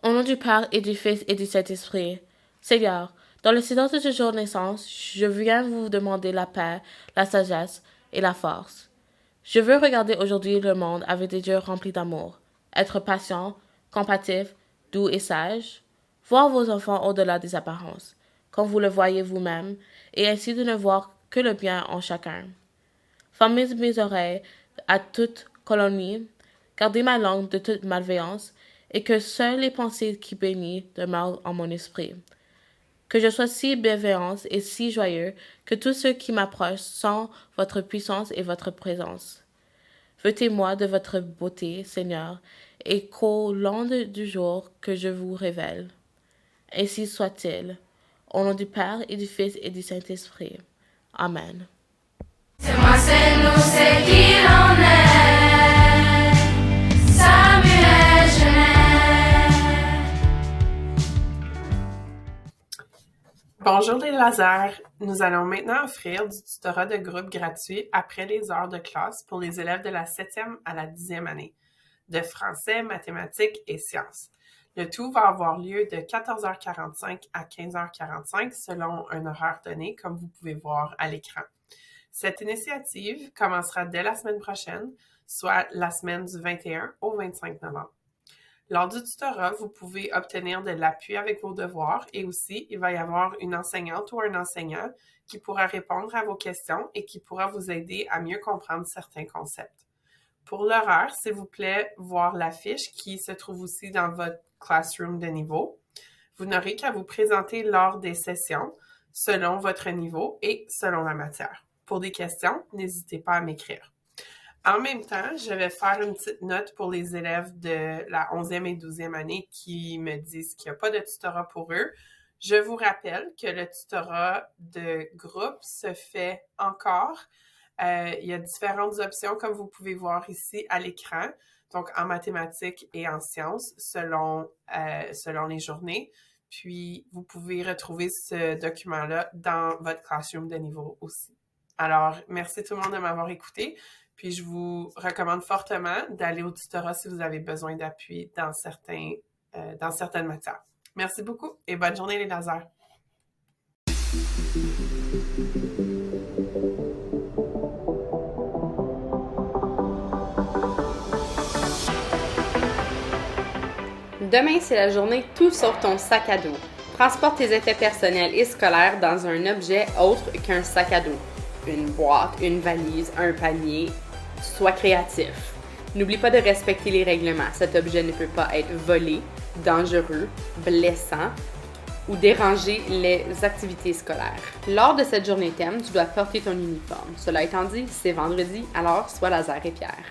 Au nom du Père et du Fils et du Saint-Esprit. Seigneur, dans le silence de ce jour de naissance, je viens vous demander la paix, la sagesse et la force. Je veux regarder aujourd'hui le monde avec des yeux remplis d'amour, être patient, compatif, doux et sage, voir vos enfants au-delà des apparences, comme vous le voyez vous-même, et ainsi de ne voir que le bien en chacun. Fermez mes oreilles à toute colonie, gardez ma langue de toute malveillance, et que seules les pensées qui bénissent demeurent en mon esprit. Que je sois si bienveillant et si joyeux que tous ceux qui m'approchent sentent votre puissance et votre présence. Vêtez-moi de votre beauté, Seigneur, et qu'au long du jour que je vous révèle. Ainsi soit-il. Au nom du Père et du Fils et du Saint-Esprit. Amen. C'est moi, c'est nous, c'est qui l'on est. Samuel Genest. Bonjour les lasers! Nous allons maintenant offrir du tutorat de groupe gratuit après les heures de classe pour les élèves de la 7e à la 10e année, de français, mathématiques et sciences. Le tout va avoir lieu de 14h45 à 15h45 selon un horaire donné, comme vous pouvez voir à l'écran. Cette initiative commencera dès la semaine prochaine, soit la semaine du 21 au 25 novembre. Lors du tutorat, vous pouvez obtenir de l'appui avec vos devoirs et aussi, il va y avoir une enseignante ou un enseignant qui pourra répondre à vos questions et qui pourra vous aider à mieux comprendre certains concepts. Pour l'horaire, s'il vous plaît, voir l'affiche qui se trouve aussi dans votre classroom de niveau. Vous n'aurez qu'à vous présenter lors des sessions selon votre niveau et selon la matière. Pour des questions, n'hésitez pas à m'écrire. En même temps, je vais faire une petite note pour les élèves de la 11e et 12e année qui me disent qu'il n'y a pas de tutorat pour eux. Je vous rappelle que le tutorat de groupe se fait encore. Il y a différentes options, comme vous pouvez voir ici à l'écran, donc en mathématiques et en sciences, selon les journées. Puis, vous pouvez retrouver ce document-là dans votre classroom de niveau aussi. Alors, merci tout le monde de m'avoir écouté. Puis, je vous recommande fortement d'aller au tutorat si vous avez besoin d'appui dans certaines matières. Merci beaucoup et bonne journée les lasers! Demain, c'est la journée tout sauf ton sac à dos. Transporte tes effets personnels et scolaires dans un objet autre qu'un sac à dos. Une boîte, une valise, un panier. Sois créatif. N'oublie pas de respecter les règlements. Cet objet ne peut pas être volé, dangereux, blessant ou déranger les activités scolaires. Lors de cette journée thème, tu dois porter ton uniforme. Cela étant dit, c'est vendredi, alors sois laser et pierre.